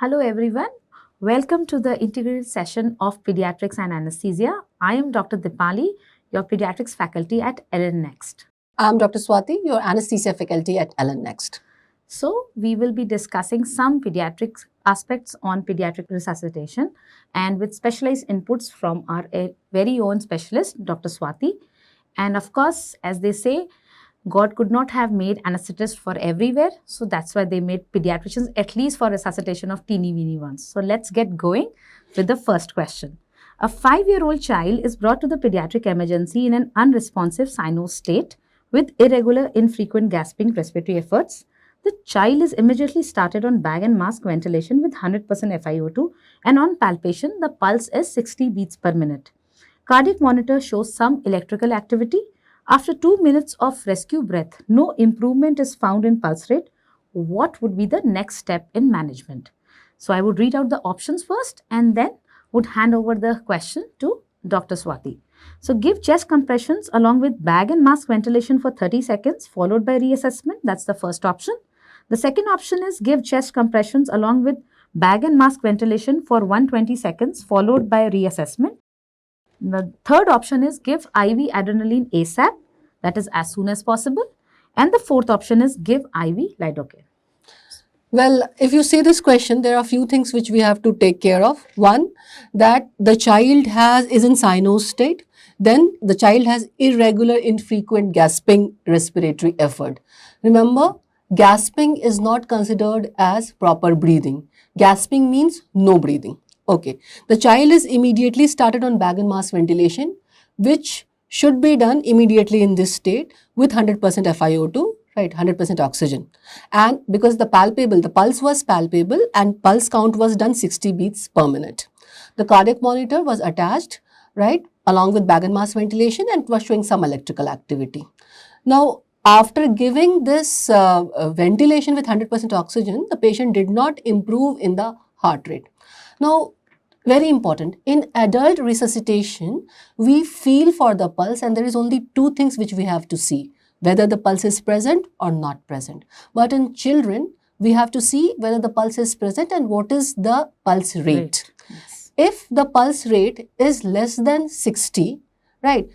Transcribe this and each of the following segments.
Hello everyone. Welcome to the integrated session of Pediatrics and Anesthesia. I am Dr. Deepali, your pediatrics faculty at Next. I'm Dr. Swati, your anesthesia faculty at Next. So, we will be discussing some pediatrics aspects on pediatric resuscitation and with specialized inputs from our very own specialist, Dr. Swati. And of course, as they say, God could not have made anesthetists for everywhere. So that's why they made pediatricians at least for resuscitation of teeny weeny ones. So let's get going with the first question. A 5-year-old child is brought to the pediatric emergency in an unresponsive cyanose state with irregular, infrequent gasping respiratory efforts. The child is immediately started on bag and mask ventilation with 100% FiO2 and on palpation, the pulse is 60 beats per minute. Cardiac monitor shows some electrical activity. After 2 minutes of rescue breath, no improvement is found in pulse rate. What would be the next step in management? So I would read out the options first and then would hand over the question to Dr. Swati. So give chest compressions along with bag and mask ventilation for 30 seconds followed by reassessment. That's the first option. The second option is give chest compressions along with bag and mask ventilation for 120 seconds followed by reassessment. The third option is give IV adrenaline ASAP, that is as soon as possible. And the fourth option is give IV lidocaine. Well, if you see this question, there are a few things which we have to take care of. One, that the child is in cyanose state. Then the child has irregular, infrequent gasping respiratory effort. Remember, gasping is not considered as proper breathing. Gasping means no breathing. Okay, the child is immediately started on bag and mask ventilation, which should be done immediately in this state with 100% FiO2, right, 100% oxygen. And because the pulse was palpable and pulse count was done 60 beats per minute. The cardiac monitor was attached, right, along with bag and mask ventilation and was showing some electrical activity. Now, after giving this ventilation with 100% oxygen, the patient did not improve in the heart rate. Now, very important, in adult resuscitation, we feel for the pulse and there is only two things which we have to see, whether the pulse is present or not present. But in children, we have to see whether the pulse is present and what is the pulse rate. Yes. If the pulse rate is less than 60, right,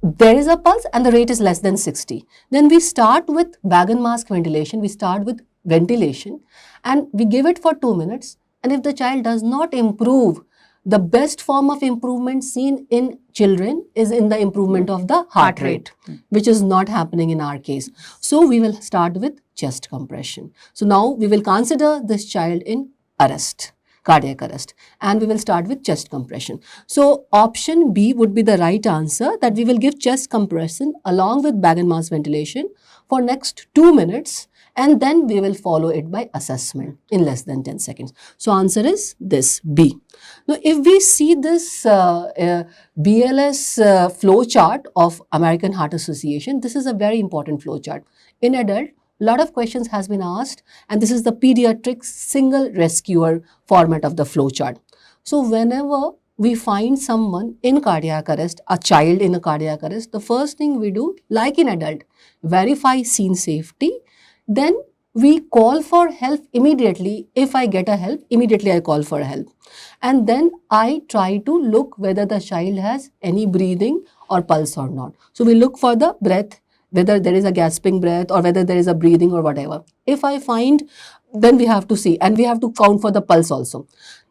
there is a pulse and the rate is less than 60. Then we start with bag and mask ventilation, we start with ventilation and we give it for 2 minutes. And if the child does not improve, the best form of improvement seen in children is in the improvement of the heart rate, which is not happening in our case. So we will start with chest compression. So now we will consider this child in arrest, cardiac arrest, and we will start with chest compression. So option B would be the right answer, that we will give chest compression along with bag and mask ventilation for next 2 minutes. And then we will follow it by assessment in less than 10 seconds. So answer is this, B. Now, if we see this BLS flow chart of American Heart Association, this is a very important flow chart. In adult, a lot of questions has been asked, and this is the pediatric single rescuer format of the flow chart. So whenever we find someone in cardiac arrest, a child in a cardiac arrest, the first thing we do, like in adult, verify scene safety. Then we call for help immediately. If I get a help, immediately I call for help. And then I try to look whether the child has any breathing or pulse or not. So we look for the breath, whether there is a gasping breath or whether there is a breathing or whatever. If I find, then we have to see, and we have to count for the pulse also.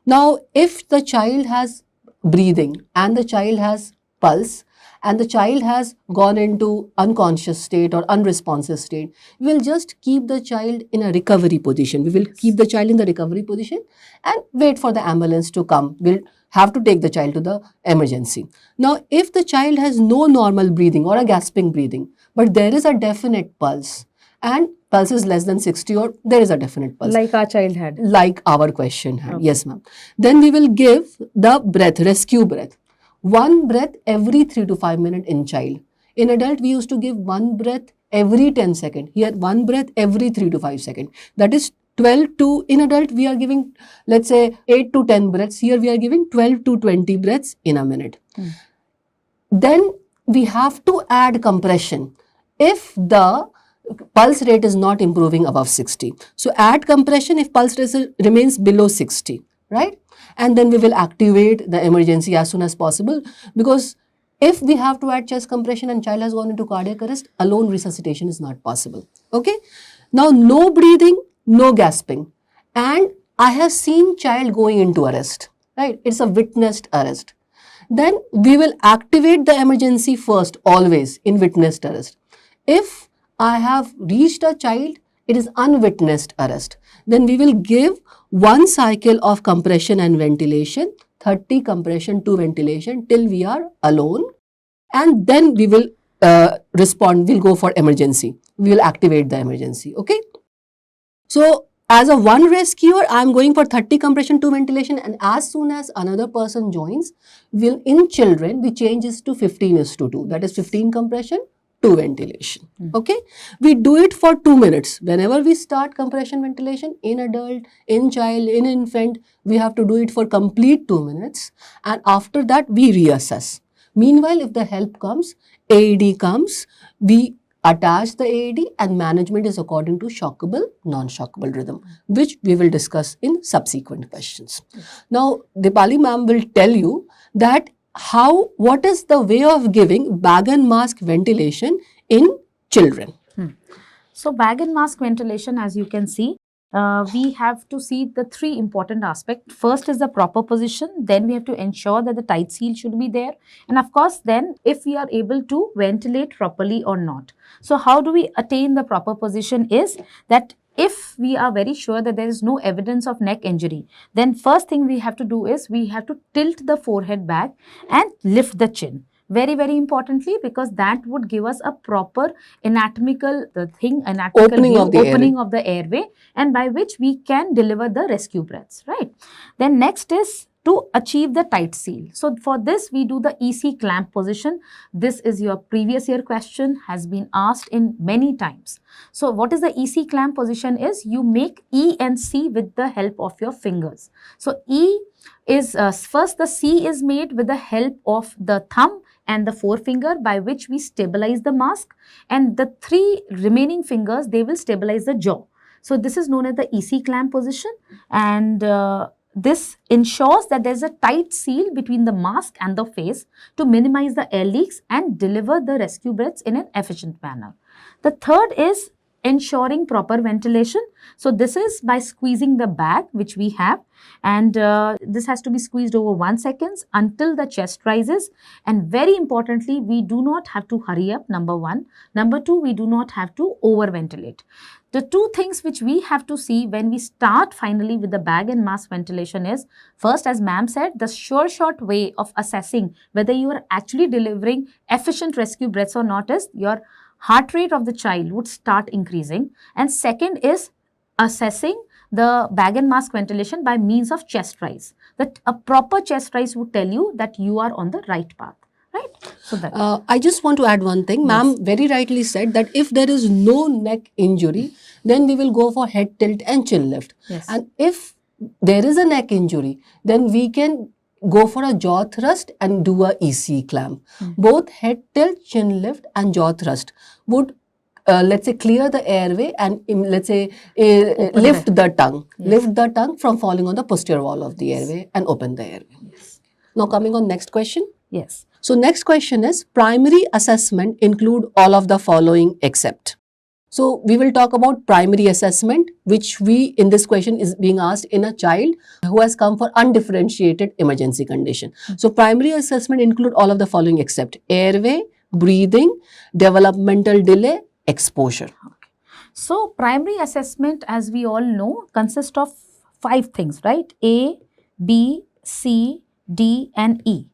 Now, if the child has breathing and the child has pulse, and the child has gone into unconscious state or unresponsive state, we will just keep the child in a recovery position. We will keep the child in the recovery position and wait for the ambulance to come. We'll have to take the child to the emergency. Now, if the child has no normal breathing or a gasping breathing, but there is a definite pulse and pulse is less than 60 or there is a definite pulse. Like our child had. Like our question had. Okay. Yes, ma'am. Then we will give the breath, rescue breath. 1 breath every 3 to 5 minutes in child. In adult, we used to give 1 breath every 10 seconds. Here, 1 breath every 3 to 5 seconds. That is 12 to, in adult, we are giving, let's say, 8 to 10 breaths. Here, we are giving 12 to 20 breaths in a minute. Then, we have to add compression. If the pulse rate is not improving above 60. So add compression if pulse rate remains below 60, right? And then we will activate the emergency as soon as possible, because if we have to add chest compression and child has gone into cardiac arrest, alone resuscitation is not possible. Okay. Now, no breathing, no gasping. And I have seen child going into arrest, right? It's a witnessed arrest. Then we will activate the emergency first, always in witnessed arrest. If I have reached a child, it is unwitnessed arrest. Then we will give 1 cycle of compression and ventilation, 30 compression to ventilation till we are alone. And then we will respond, we'll go for emergency. We will activate the emergency, okay? So, as a one rescuer, I am going for 30 compression to ventilation, and as soon as another person joins, in children, we change this to 15:2. That is 15 compression to ventilation. Okay. We do it for 2 minutes. Whenever we start compression ventilation in adult, in child, in infant, we have to do it for complete 2 minutes. And after that, we reassess. Meanwhile, if the help comes, AED comes, we attach the AED, and management is according to shockable, non-shockable rhythm, which we will discuss in subsequent questions. Now, Deepali ma'am will tell you that what is the way of giving bag and mask ventilation in children. So bag and mask ventilation, as you can see, we have to see the 3 important aspects. First is the proper position. Then we have to ensure that the tight seal should be there. And of course, then if we are able to ventilate properly or not. So how do we attain the proper position is that if we are very sure that there is no evidence of neck injury, then first thing we have to do is we have to tilt the forehead back and lift the chin. Very, very importantly, because that would give us a proper anatomical Opening of the airway, and by which we can deliver the rescue breaths, right? Then next is to achieve the tight seal. So for this, we do the EC clamp position. This is your previous year question, has been asked in many times. So what is the EC clamp position is? You make E and C with the help of your fingers. So E is, first the C is made with the help of the thumb and the forefinger, by which we stabilize the mask, and the 3 remaining fingers, they will stabilize the jaw. So this is known as the EC clamp position, and this ensures that there is a tight seal between the mask and the face to minimize the air leaks and deliver the rescue breaths in an efficient manner. The third is ensuring proper ventilation. So this is by squeezing the bag which we have, and this has to be squeezed over 1 second until the chest rises. And very importantly, we do not have to hurry up, number 1. Number 2, we do not have to over ventilate. The 2 things which we have to see when we start finally with the bag and mask ventilation is, first, as ma'am said, the sure shot way of assessing whether you are actually delivering efficient rescue breaths or not is your heart rate of the child would start increasing. And second is assessing the bag and mask ventilation by means of chest rise. That a proper chest rise would tell you that you are on the right path. Right? So that I just want to add one thing. Yes. Ma'am very rightly said that if there is no neck injury, then we will go for head tilt and chin lift. Yes. And if there is a neck injury, then we can go for a jaw thrust and do a EC clamp. Both head tilt, chin lift and jaw thrust would let's say clear the airway and let's say lift the tongue. Yes. Lift the tongue from falling on the posterior wall of the airway and open the airway. Yes. Now coming on next question. Yes. So next question is, primary assessment include all of the following except. So we will talk about primary assessment, which in this question is being asked in a child who has come for undifferentiated emergency condition. So primary assessment include all of the following except airway, breathing, developmental delay, exposure. Okay. So primary assessment, as we all know, consists of 5 things, right? A, B, C, D and E.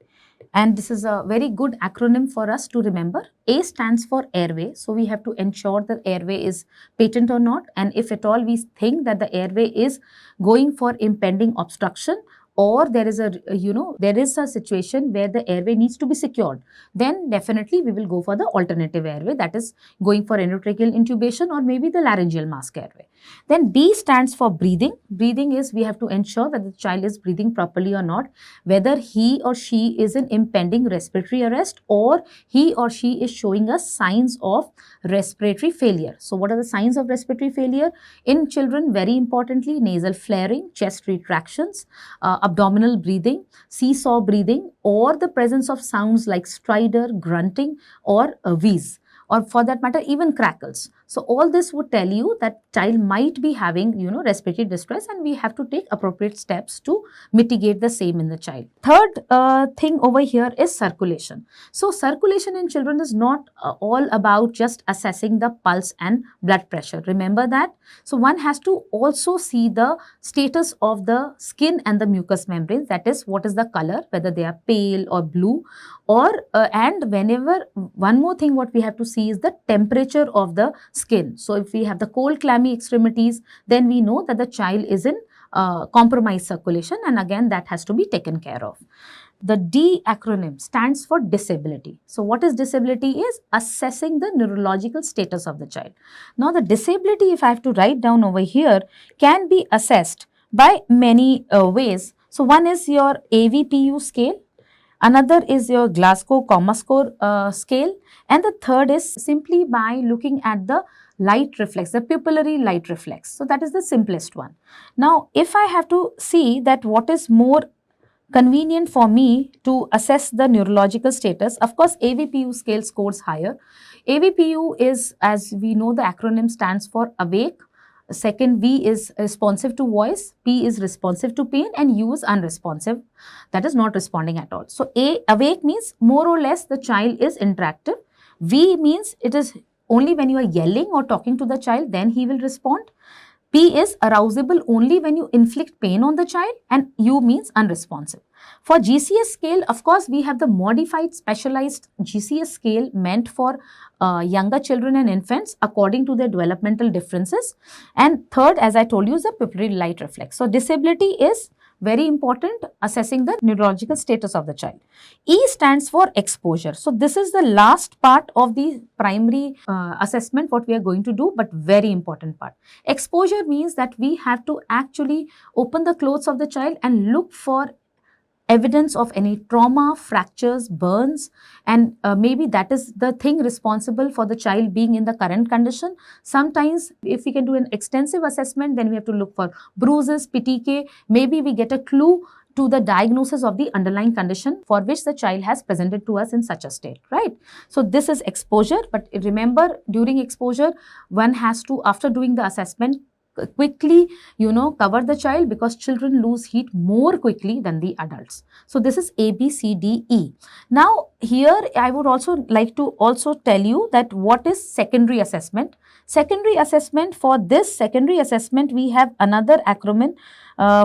And this is a very good acronym for us to remember. A stands for airway. So we have to ensure the airway is patent or not. And if at all we think that the airway is going for impending obstruction, or there is a situation where the airway needs to be secured, then definitely we will go for the alternative airway, that is going for endotracheal intubation or maybe the laryngeal mask airway. Then B stands for breathing. Breathing is we have to ensure that the child is breathing properly or not, whether he or she is in impending respiratory arrest or he or she is showing us signs of respiratory failure. So what are the signs of respiratory failure? In children, very importantly, nasal flaring, chest retractions, abdominal breathing, seesaw breathing, or the presence of sounds like stridor, grunting, or a wheeze, or for that matter even crackles. So all this would tell you that child might be having respiratory distress, and we have to take appropriate steps to mitigate the same in the child. Third thing over here is circulation. So circulation in children is not all about just assessing the pulse and blood pressure. Remember that. So one has to also see the status of the skin and the mucous membrane, that is what is the color, whether they are pale or blue, or and whenever, one more thing what we have to see is the temperature of the skin. So if we have the cold clammy extremities, then we know that the child is in compromised circulation, and again that has to be taken care of. The D acronym stands for disability. So what is disability? Is assessing the neurological status of the child. Now the disability, if I have to write down over here, can be assessed by many ways. So one is your AVPU scale, another is your Glasgow Coma Score scale, and the third is simply by looking at the light reflex, the pupillary light reflex. So that is the simplest one. Now if I have to see that what is more convenient for me to assess the neurological status, of course AVPU scale scores higher. AVPU is, as we know, the acronym stands for awake. Second, V is responsive to voice, P is responsive to pain, and U is unresponsive, that is not responding at all. So awake means more or less the child is interactive. V means it is only when you are yelling or talking to the child, then he will respond. P is arousable only when you inflict pain on the child, and U means unresponsive. For GCS scale, of course, we have the modified specialized GCS scale meant for younger children and infants according to their developmental differences. And third, as I told you, is the pupillary light reflex. So disability is very important, assessing the neurological status of the child. E stands for exposure. So this is the last part of the primary assessment what we are going to do, but very important part. Exposure means that we have to actually open the clothes of the child and look for evidence of any trauma, fractures, burns, and maybe that is the thing responsible for the child being in the current condition. Sometimes if we can do an extensive assessment, then we have to look for bruises, PTK, maybe we get a clue to the diagnosis of the underlying condition for which the child has presented to us in such a state, right? So this is exposure, but remember, during exposure, one has to, after doing the assessment, quickly cover the child, because children lose heat more quickly than the adults. So this is A, B, C, D, E. Now here I would also like to also tell you that what is secondary assessment. Secondary assessment, for this secondary assessment we have another acronym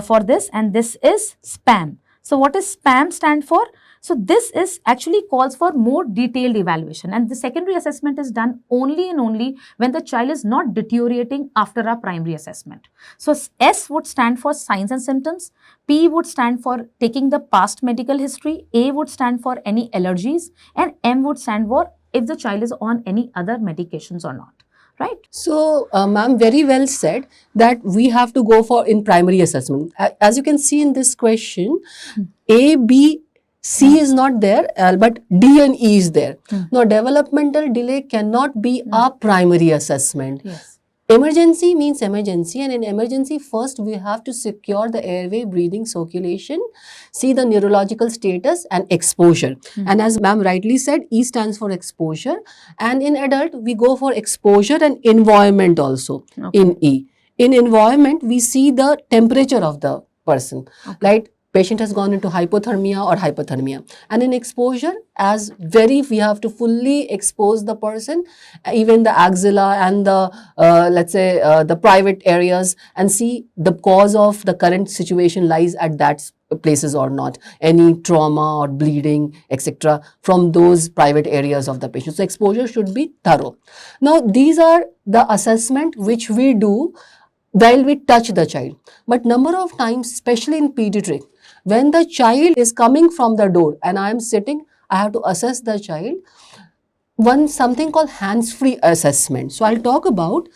for this, and this is SPAM. So what is SPAM stand for? So this is actually calls for more detailed evaluation, and the secondary assessment is done only and only when the child is not deteriorating after a primary assessment. So S would stand for signs and symptoms, P would stand for taking the past medical history, A would stand for any allergies, and M would stand for if the child is on any other medications or not. Right. So, ma'am, very well said that we have to go for in primary assessment. As you can see in this question, A, B, C is not there, but D and E is there. Now, developmental delay cannot be a primary assessment. Yes. Emergency means emergency, and in emergency, first we have to secure the airway, breathing, circulation, see the neurological status and exposure. And as ma'am rightly said, E stands for exposure, and in adult, we go for exposure and environment also in E. In environment, we see the temperature of the person, right? Patient has gone into hypothermia or hypothermia. And in exposure, as we have to fully expose the person, even the axilla and the, let's say, the private areas, and see the cause of the current situation lies at that places or not, any trauma or bleeding, etc. from those private areas of the patient. So exposure should be thorough. Now, these are the assessment which we do while we touch the child. But number of times, especially in pediatric, When the child is coming from the door and I am sitting, I have to assess the child. Something called hands-free assessment. So I'll talk about,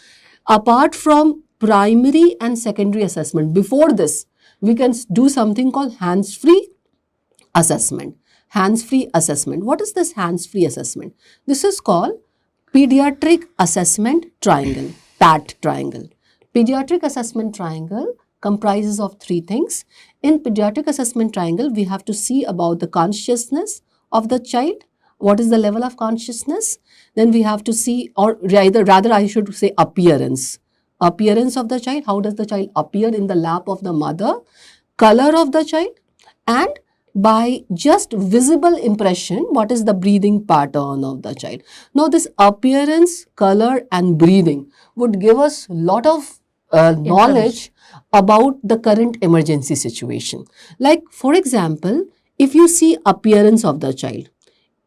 apart from primary and secondary assessment, before this, we can do something called hands-free assessment. Hands-free assessment. What is this hands-free assessment? This is called Pediatric Assessment Triangle, PAT triangle. Pediatric Assessment Triangle comprises of three things. In Pediatric Assessment Triangle, we have to see about the consciousness of the child. What is the level of consciousness? Then we have to see, or rather I should say appearance. Appearance of the child. How does the child appear in the lap of the mother? Color of the child. And by just visible impression, what is the breathing pattern of the child? Now this appearance, color and breathing would give us a lot of knowledge about the current emergency situation. Like for example, if you see appearance of the child,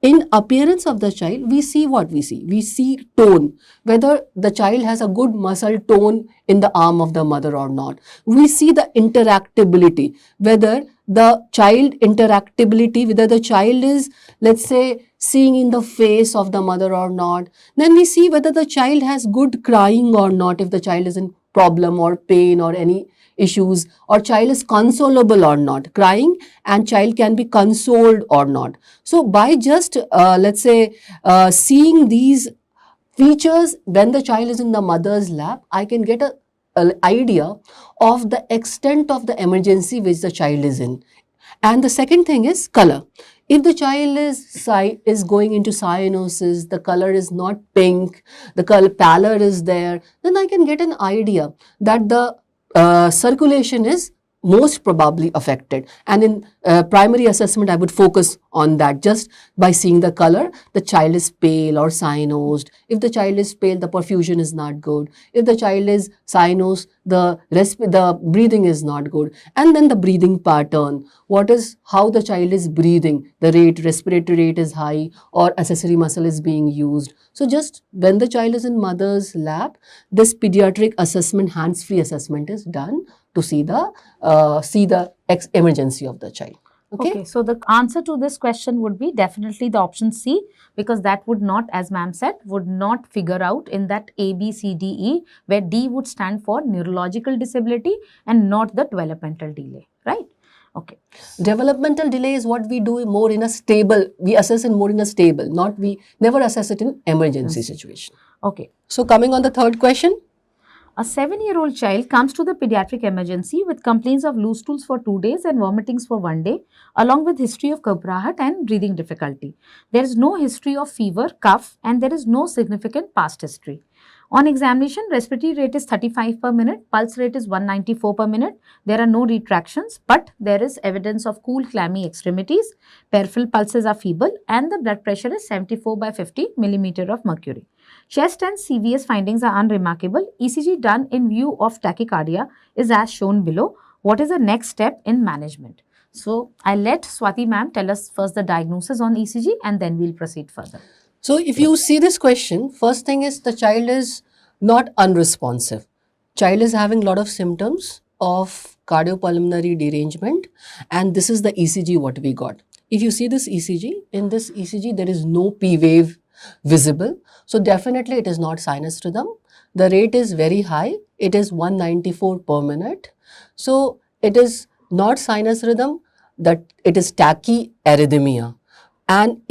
in appearance of the child, we see what we see. We see tone, whether the child has a good muscle tone in the arm of the mother or not. We see the interactability, whether the child interactability, whether the child is, let's say, seeing in the face of the mother or not. Then we see whether the child has good crying or not, if the child is in problem or pain or any issues, or child is consolable or not, crying and child can be consoled or not. So by just let's say seeing these features when the child is in the mother's lap, I can get an idea of the extent of the emergency which the child is in. And the second thing is color. If the child is going into cyanosis, the color is not pink, the color pallor is there, then I can get an idea that the circulation is most probably affected. And in primary assessment, I would focus on that just by seeing the color. The child is pale or cyanosed. If the child is pale, the perfusion is not good. If the child is cyanosed, the breathing is not good. And then the breathing pattern. How the child is breathing. The respiratory rate is high or accessory muscle is being used. So just when the child is in mother's lap, this pediatric assessment, hands-free assessment is done to see the emergency of the child. Okay, so the answer to this question would be definitely the option C, because that would not, as ma'am said, would not figure out in that A, B, C, D, E, where D would stand for neurological disability and not the developmental delay, right? Okay. Developmental delay is what we do more in a stable, we assess it more in a stable, we never assess it in emergency situation. Okay. So coming on the third question. A 7-year-old child comes to the pediatric emergency with complaints of loose stools for 2 days and vomitings for 1 day, along with history of ghabrahat and breathing difficulty. There is no history of fever, cough, and there is no significant past history. On examination, respiratory rate is 35 per minute, pulse rate is 194 per minute. There are no retractions, but there is evidence of cool, clammy extremities. Peripheral pulses are feeble, and the blood pressure is 74/50 millimeter of mercury. Chest and CVS findings are unremarkable. ECG done in view of tachycardia is as shown below. What is the next step in management? So, I'll let Swati ma'am tell us first the diagnosis on ECG and then we'll proceed further. So, if you see this question, first thing is the child is not unresponsive. Child is having a lot of symptoms of cardiopulmonary derangement, and this is the ECG what we got. If you see this ECG, in this ECG there is no P wave visible. So definitely it is not sinus rhythm. The rate is very high. It is 194 per minute. So it is not sinus rhythm, that it is tachyarrhythmia. And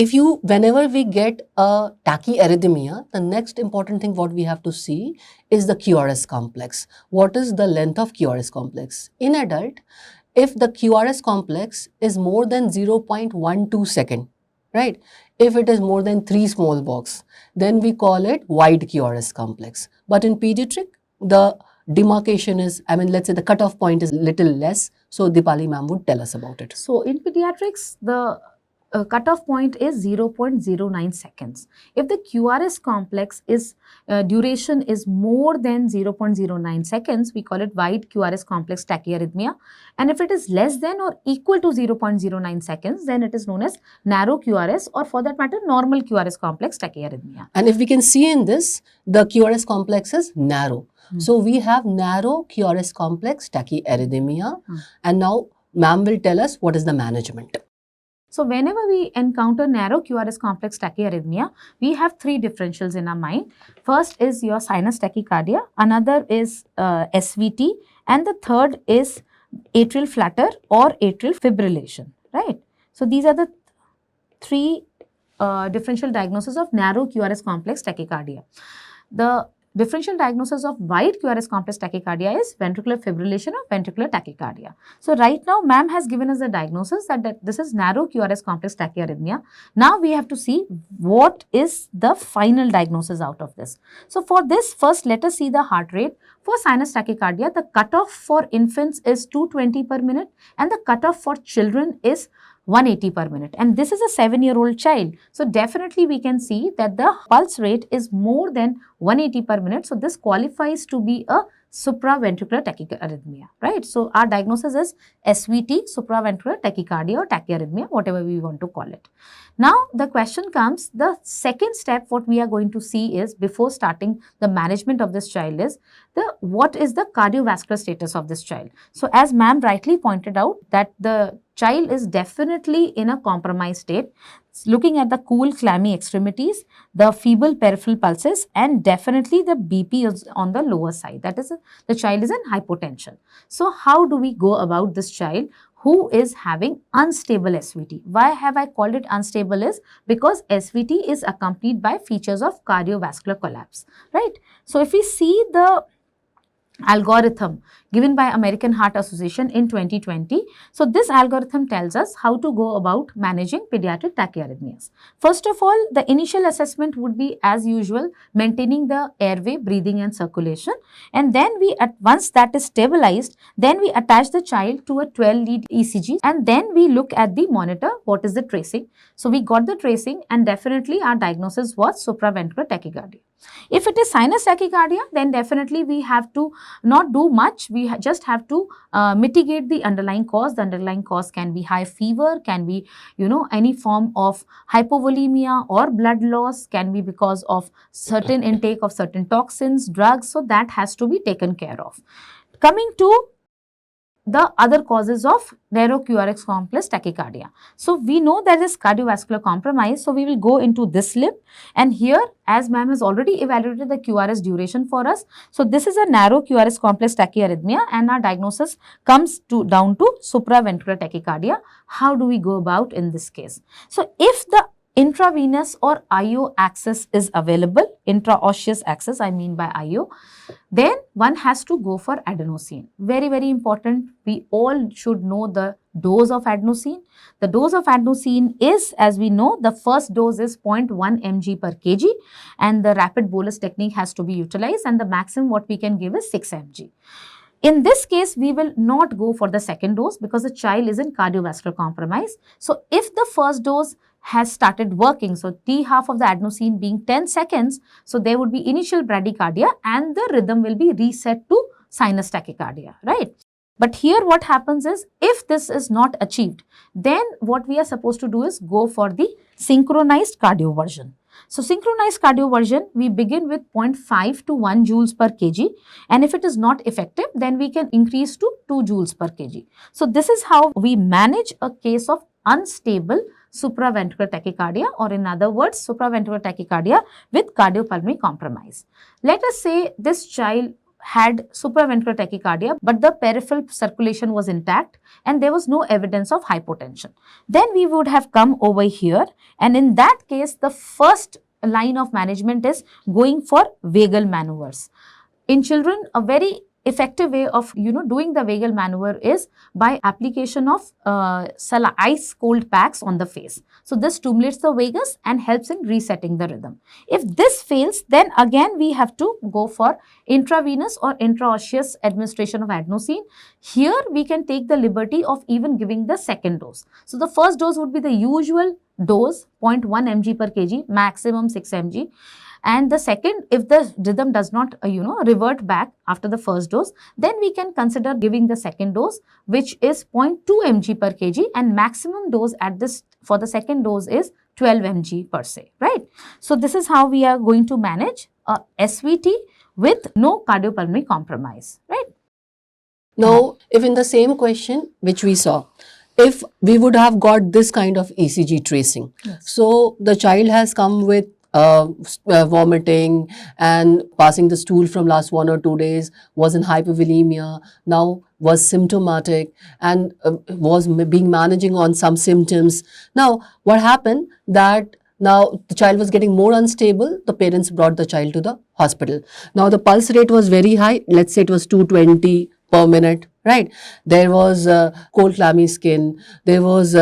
whenever we get a tachyarrhythmia, the next important thing what we have to see is the QRS complex. What is the length of QRS complex? In adult, if the QRS complex is more than 0.12 second, right? If it is more than 3 small box, then we call it wide QRS complex. But in pediatric, the demarcation is, let's say the cutoff point is little less. So Deepali ma'am would tell us about it. So in pediatrics, the cutoff point is 0.09 seconds. If the QRS complex is duration is more than 0.09 seconds, we call it wide QRS complex tachyarrhythmia. And if it is less than or equal to 0.09 seconds, then it is known as narrow QRS, or for that matter, normal QRS complex tachyarrhythmia. And if we can see in this, the QRS complex is narrow. So we have narrow QRS complex tachyarrhythmia. And now Ma'am will tell us what is the management. So whenever we encounter narrow QRS complex tachyarrhythmia, we have three differentials in our mind. First is your sinus tachycardia, another is SVT, and the third is atrial flutter or atrial fibrillation, right? So these are the three differential diagnosis of narrow QRS complex tachycardia. The differential diagnosis of wide QRS complex tachycardia is ventricular fibrillation or ventricular tachycardia. So right now, ma'am has given us the diagnosis that this is narrow QRS complex tachyarrhythmia. Now we have to see what is the final diagnosis out of this. So for this, first let us see the heart rate. For sinus tachycardia, the cutoff for infants is 220 per minute and the cutoff for children is 180 per minute, and this is a 7-year-old child. So definitely we can see that the pulse rate is more than 180 per minute. So this qualifies to be a supraventricular tachyarrhythmia, right? So our diagnosis is SVT, supraventricular tachycardia or tachyarrhythmia, whatever we want to call it. Now the question comes, the second step what we are going to see is, before starting the management of this child, is what is the cardiovascular status of this child. So as ma'am rightly pointed out that the child is definitely in a compromised state, looking at the cool clammy extremities, the feeble peripheral pulses, and definitely the BP is on the lower side. That is, the child is in hypotension. So how do we go about this child who is having unstable SVT? Why have I called it unstable is because SVT is accompanied by features of cardiovascular collapse, right? So if we see the algorithm given by American Heart Association in 2020. So this algorithm tells us how to go about managing pediatric tachyarrhythmias. First of all, the initial assessment would be as usual, maintaining the airway, breathing and circulation. And then once that is stabilized, then we attach the child to a 12-lead ECG and then we look at the monitor, what is the tracing. So we got the tracing and definitely our diagnosis was supraventricular tachycardia. If it is sinus tachycardia, then definitely we have to not do much. We just have to mitigate the underlying cause. The underlying cause can be high fever, can be, any form of hypovolemia or blood loss, can be because of certain intake of certain toxins, drugs. So that has to be taken care of. Coming to the other causes of narrow QRS complex tachycardia. So we know there is cardiovascular compromise. So we will go into this limb, and here, as ma'am has already evaluated the QRS duration for us. So this is a narrow QRS complex tachyarrhythmia and our diagnosis comes down to supraventricular tachycardia. How do we go about in this case? So if the intravenous or IO access is available, intraosseous access I mean by IO, then one has to go for adenosine. Very, very important. We all should know the dose of adenosine. The dose of adenosine is, as we know, the first dose is 0.1 mg per kg and the rapid bolus technique has to be utilized, and the maximum what we can give is 6 mg. In this case, we will not go for the second dose because the child is in cardiovascular compromise. So if the first dose has started working, so T half of the adenosine being 10 seconds, so there would be initial bradycardia and the rhythm will be reset to sinus tachycardia, right? But here what happens is, if this is not achieved, then what we are supposed to do is go for the synchronized cardioversion. So synchronized cardioversion, we begin with 0.5 to 1 joules per kg, and if it is not effective, then we can increase to 2 joules per kg. So this is how we manage a case of unstable supraventricular tachycardia, or in other words, supraventricular tachycardia with cardiopulmonary compromise. Let us say this child had supraventricular tachycardia, but the peripheral circulation was intact and there was no evidence of hypotension. Then we would have come over here, and in that case, the first line of management is going for vagal maneuvers. In children, a very effective way of doing the vagal maneuver is by application of ice cold packs on the face. So this stimulates the vagus and helps in resetting the rhythm. If this fails, then again we have to go for intravenous or intraosseous administration of adenosine. Here we can take the liberty of even giving the second dose. So the first dose would be the usual dose, 0.1 mg per kg, maximum 6 mg. And the second, if the rhythm does not, revert back after the first dose, then we can consider giving the second dose, which is 0.2 mg per kg, and maximum dose for the second dose is 12 mg per se, right? So this is how we are going to manage a SVT with no cardiopulmonary compromise, right? Now, if in the same question which we saw, if we would have got this kind of ECG tracing, so the child has come with vomiting and passing the stool from last 1 or 2 days, was in hypovolemia, now was symptomatic and was being managing on some symptoms. Now, what happened that now the child was getting more unstable, the parents brought the child to the hospital. Now the pulse rate was very high, let's say it was 220 per minute, right? There was cold clammy skin, there was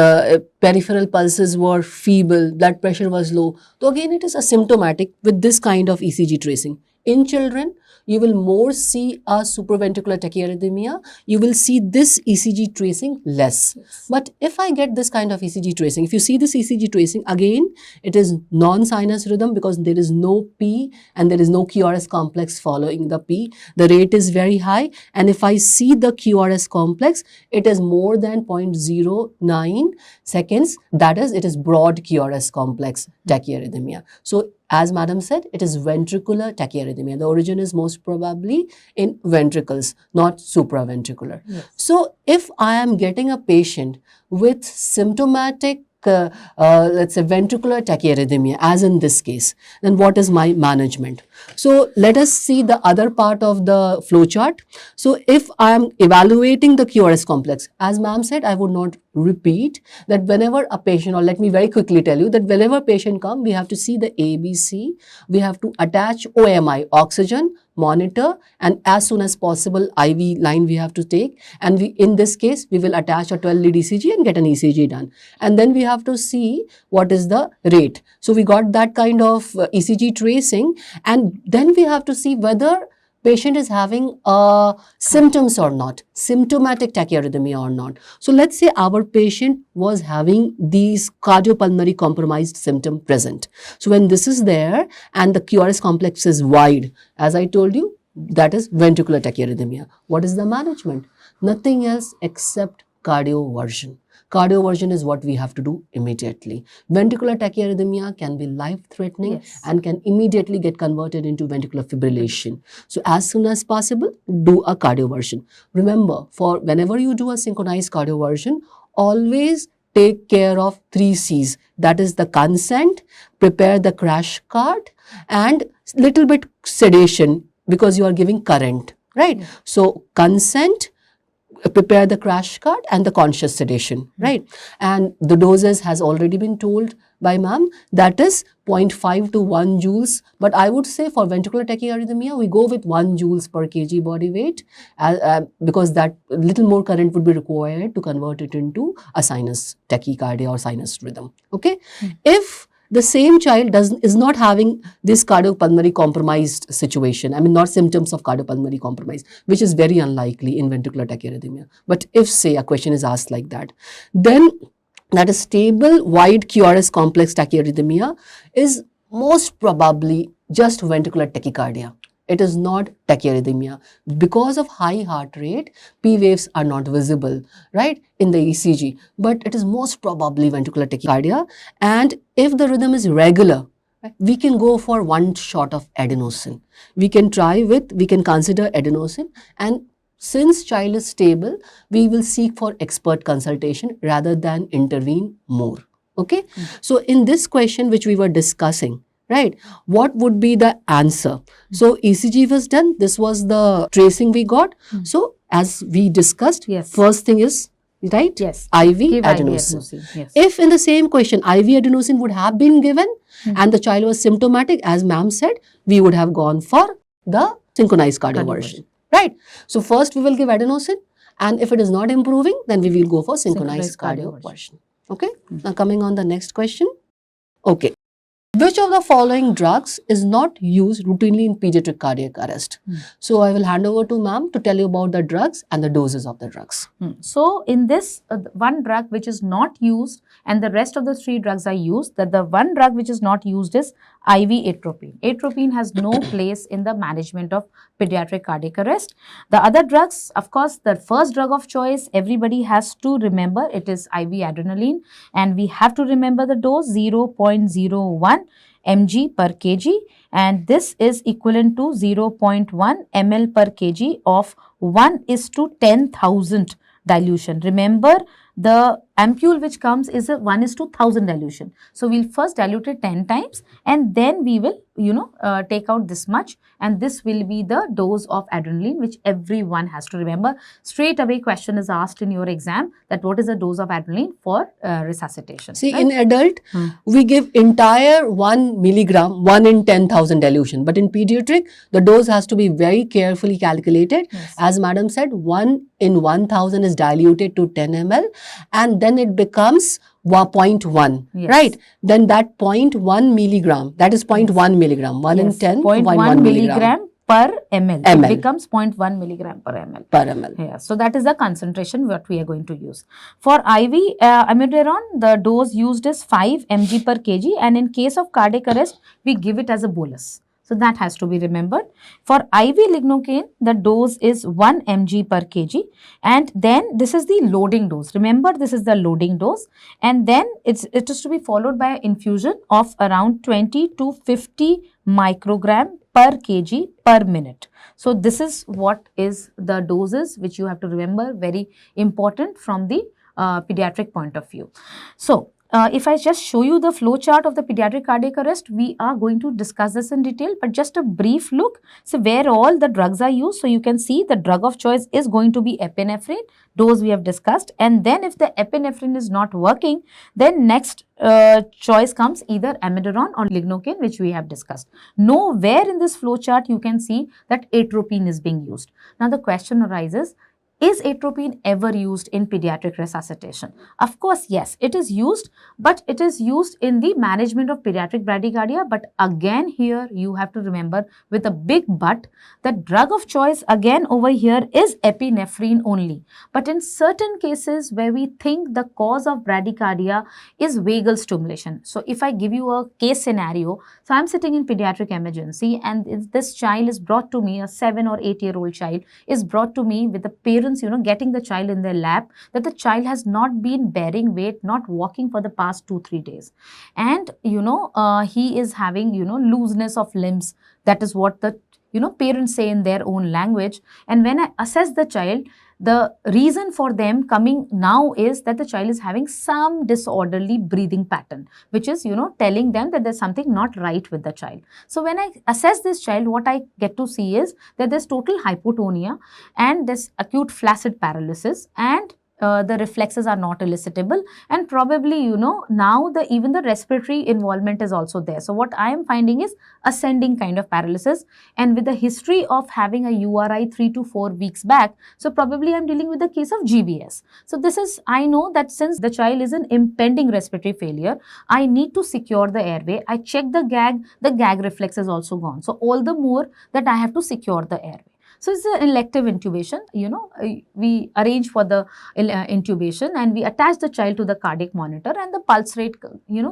peripheral pulses were feeble, blood pressure was low. So again, it is asymptomatic with this kind of ECG tracing. In children, you will more see a supraventricular tachyarrhythmia. You will see this ECG tracing less. But if I get this kind of ECG tracing, if you see this ECG tracing, again, it is non-sinus rhythm because there is no P and there is no QRS complex following the P. The rate is very high. And if I see the QRS complex, it is more than 0.09 seconds. That is, it is broad QRS complex tachyarrhythmia. So as madam said, it is ventricular tachyarrhythmia. The origin is most probably in ventricles, not supraventricular. So if I am getting a patient with symptomatic let's say ventricular tachyarrhythmia, as in this case, then what is my management? So let us see the other part of the flow chart. So if I am evaluating the QRS complex, as ma'am said, I would not repeat that whenever a patient, or let me very quickly tell you that whenever a patient comes, we have to see the ABC, we have to attach OMI, oxygen, monitor, and as soon as possible IV line we have to take, and in this case we will attach a 12-lead ECG and get an ECG done, and then we have to see what is the rate. So we got that kind of ECG tracing, and then we have to see whether patient is having symptoms or not, symptomatic tachyarrhythmia or not. So let's say our patient was having these cardiopulmonary compromised symptom present. So when this is there and the QRS complex is wide, as I told you, that is ventricular tachyarrhythmia. What is the management? Nothing else except cardioversion. Cardioversion is what we have to do immediately. Ventricular tachyarrhythmia can be life-threatening and can immediately get converted into ventricular fibrillation. So as soon as possible, do a cardioversion. Remember, for whenever you do a synchronized cardioversion, always take care of 3 C's. That is the consent, prepare the crash cart, and little bit sedation because you are giving current, right? So consent, prepare the crash cart, and the conscious sedation, right? And the doses has already been told by ma'am, that is 0.5 to 1 joules. But I would say for ventricular tachyarrhythmia, we go with 1 joules per kg body weight because that little more current would be required to convert it into a sinus tachycardia or sinus rhythm, okay? If the same child is not having this cardiopulmonary compromised situation, I mean not symptoms of cardiopulmonary compromise, which is very unlikely in ventricular tachyarrhythmia. But if say a question is asked like that, then that is stable wide QRS complex tachyarrhythmia is most probably just ventricular tachycardia. It is not tachyarrhythmia. Because of high heart rate, P waves are not visible, right, in the ECG. But it is most probably ventricular tachycardia. And if the rhythm is regular, right, we can go for 1 shot of adenosine. We can consider adenosine. And since child is stable, we will seek for expert consultation rather than intervene more, okay? So in this question which we were discussing, right, what would be the answer? So ECG was done. This was the tracing we got. So as we discussed, first thing is, right, IV adenosine. If in the same question IV adenosine would have been given and the child was symptomatic, as ma'am said, we would have gone for the synchronized cardioversion, right? So first we will give adenosine, and if it is not improving, then we will go for synchronized cardioversion, okay? Now coming on the next question, okay. Which of the following drugs is not used routinely in pediatric cardiac arrest? So I will hand over to ma'am to tell you about the drugs and the doses of the drugs. So in this one drug which is not used and the rest of the 3 drugs are used, that the one drug which is not used is IV atropine. Atropine has no place in the management of pediatric cardiac arrest. The other drugs, of course, the first drug of choice, everybody has to remember, it is IV adrenaline, and we have to remember the dose 0.01 mg per kg, and this is equivalent to 0.1 ml per kg of 1:10,000 dilution. Remember, the ampule which comes is a 1:1000 dilution. So we'll first dilute it 10 times and then we will, take out this much, and this will be the dose of adrenaline which everyone has to remember. Straight away question is asked in your exam that what is the dose of adrenaline for resuscitation. See, in adult, we give entire 1 milligram, 1 in 10,000 dilution. But in pediatric, the dose has to be very carefully calculated. Yes. As madam said, 1 in 1000 is diluted to 10 ml, and then it becomes 0.1, Yes. right? Then that 0.1 milligram, that is 0.1 milligram, 1 in 10, 0.1 milligram per ml. ml. It becomes 0.1 milligram per ml. Per ml. Yeah, so that is the concentration what we are going to use. For IV amiodarone, the dose used is 5 mg per kg, and in case of cardiac arrest, we give it as a bolus. So that has to be remembered. For IV lignocaine, the dose is 1 mg per kg, and then this is the loading dose. Remember, this is the loading dose, and then it is to be followed by infusion of around 20 to 50 microgram per kg per minute. So this is what is the doses which you have to remember, very important from the pediatric point of view. So if I just show you the flow chart of the pediatric cardiac arrest, we are going to discuss this in detail, but just a brief look. So where all the drugs are used, so you can see the drug of choice is going to be epinephrine, dose we have discussed, and then if the epinephrine is not working, then next choice comes either amiodarone or lignocaine, which we have discussed. Nowhere in this flow chart you can see that atropine is being used. Now the question arises, is atropine ever used in pediatric resuscitation? Of course, yes, it is used, but it is used in the management of pediatric bradycardia. But again, here you have to remember with a big but, the drug of choice again over here is epinephrine only. But in certain cases where we think the cause of bradycardia is vagal stimulation. So if I give you a case scenario, so I'm sitting in pediatric emergency and this child is brought to me, a 7 or 8-year-old child is brought to me with the parents, getting the child in their lap, that the child has not been bearing weight, not walking for the past 2-3 days. And, he is having, looseness of limbs. That is what the, parents say in their own language. And when I assess the child, the reason for them coming now is that the child is having some disorderly breathing pattern, which is, telling them that there's something not right with the child. So when I assess this child, what I get to see is that there's total hypotonia and this acute flaccid paralysis, and the reflexes are not elicitable, and probably, now even the respiratory involvement is also there. So what I am finding is ascending kind of paralysis, and with the history of having a URI 3 to 4 weeks back, so probably I'm dealing with the case of GBS. So this is, I know that since the child is an impending respiratory failure, I need to secure the airway. I check the gag reflex is also gone. So all the more that I have to secure the airway. So it's an elective intubation, we arrange for the intubation and we attach the child to the cardiac monitor, and the pulse rate,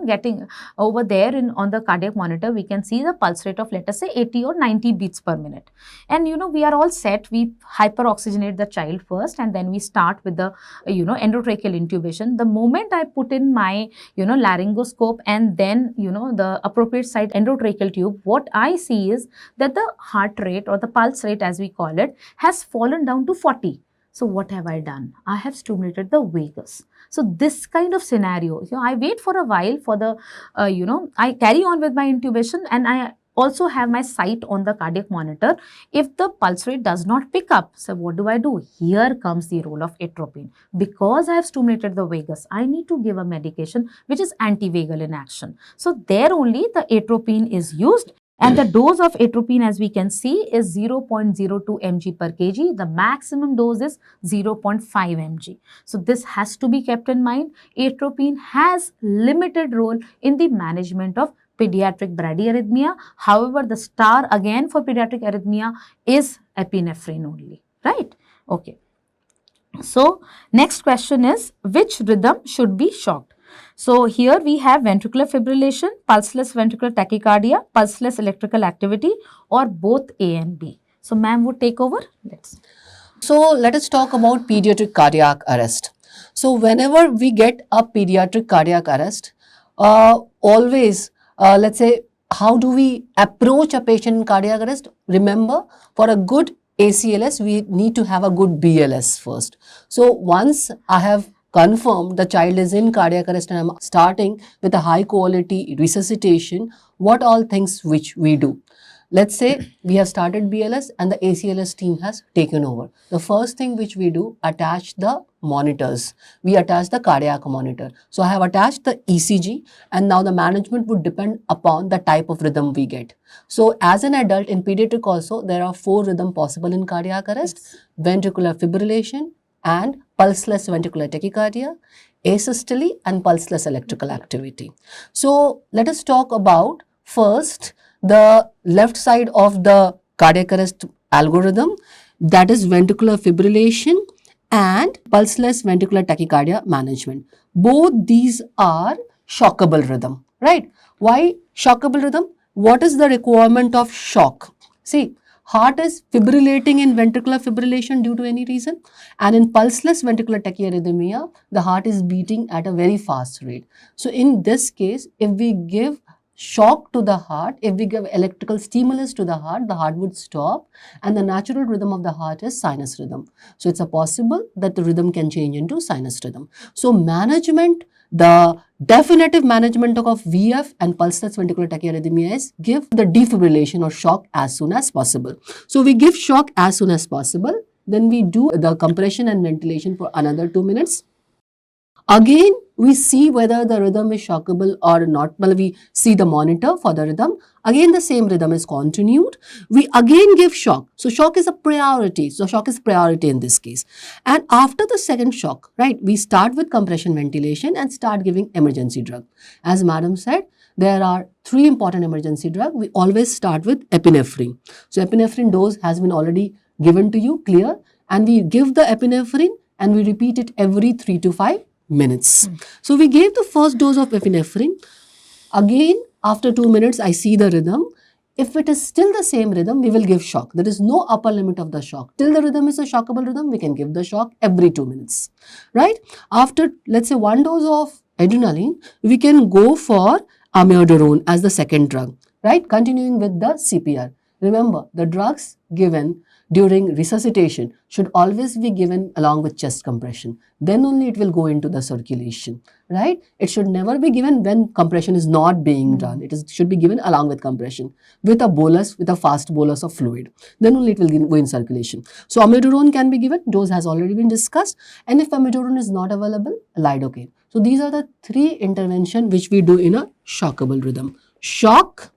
getting over there on the cardiac monitor, we can see the pulse rate of, let us say, 80 or 90 beats per minute. And, we are all set. We hyperoxygenate the child first, and then we start with the, endotracheal intubation. The moment I put in my, laryngoscope and then, the appropriate side endotracheal tube, what I see is that the heart rate or the pulse rate, as we call it, has fallen down to 40. So what have I done? I have stimulated the vagus. So this kind of scenario, I wait for a while for the, I carry on with my intubation, and I also have my sight on the cardiac monitor. If the pulse rate does not pick up, so what do? Here comes the role of atropine. Because I have stimulated the vagus, I need to give a medication which is antivagal in action. So there only the atropine is used. And the dose of atropine, as we can see, is 0.02 mg per kg. The maximum dose is 0.5 mg. So this has to be kept in mind. Atropine has limited role in the management of pediatric bradyarrhythmia. However, the star again for pediatric arrhythmia is epinephrine only, right? Okay. So next question is, which rhythm should be shocked? So here we have ventricular fibrillation, pulseless ventricular tachycardia, pulseless electrical activity, or both A and B. So ma'am would take over. So let us talk about pediatric cardiac arrest. So whenever we get a pediatric cardiac arrest, always let's say how do we approach a patient in cardiac arrest? Remember, for a good ACLS, we need to have a good BLS first. So once I have confirmed the child is in cardiac arrest and I'm starting with a high quality resuscitation, what all things which we do? Let's say we have started BLS and the ACLS team has taken over. The first thing which we do, attach the monitors. We attach the cardiac monitor. So I have attached the ECG, and now the management would depend upon the type of rhythm we get. So as an adult in pediatric also, there are 4 rhythm possible in cardiac arrest: ventricular fibrillation and pulseless ventricular tachycardia, asystole and pulseless electrical activity. So let us talk about first the left side of the cardiac arrest algorithm, that is ventricular fibrillation and pulseless ventricular tachycardia management. Both these are shockable rhythm, right? Why shockable rhythm? What is the requirement of shock? See, heart is fibrillating in ventricular fibrillation due to any reason, and in pulseless ventricular tachyarrhythmia, the heart is beating at a very fast rate. So in this case, if we give shock to the heart, if we give electrical stimulus to the heart would stop, and the natural rhythm of the heart is sinus rhythm. So it's a possible that the rhythm can change into sinus rhythm. So management, the definitive management of VF and pulseless ventricular tachyarrhythmia is give the defibrillation or shock as soon as possible. So we give shock as soon as possible, then we do the compression and ventilation for another 2 minutes. Again, we see whether the rhythm is shockable or not. Well, we see the monitor for the rhythm. Again, the same rhythm is continued. We again give shock. So shock is a priority. So shock is priority in this case. And after the second shock, right, we start with compression ventilation and start giving emergency drug. As madam said, there are 3 important emergency drugs. We always start with epinephrine. So epinephrine dose has been already given to you, clear. And we give the epinephrine and we repeat it every 3 to 5 minutes. So we gave the first dose of epinephrine. Again, after 2 minutes, I see the rhythm. If it is still the same rhythm, we will give shock. There is no upper limit of the shock. Till the rhythm is a shockable rhythm, we can give the shock every 2 minutes, right? After, let's say, 1 dose of adrenaline, we can go for amiodarone as the second drug, right? Continuing with the CPR. Remember, the drugs given during resuscitation should always be given along with chest compression. Then only it will go into the circulation, right? It should never be given when compression is not being done. It should be given along with compression, with a bolus, with a fast bolus of fluid. Then only it will go in circulation. So amiodarone can be given. Dose has already been discussed. And if amiodarone is not available, lidocaine. So these are the 3 interventions which we do in a shockable rhythm: shock,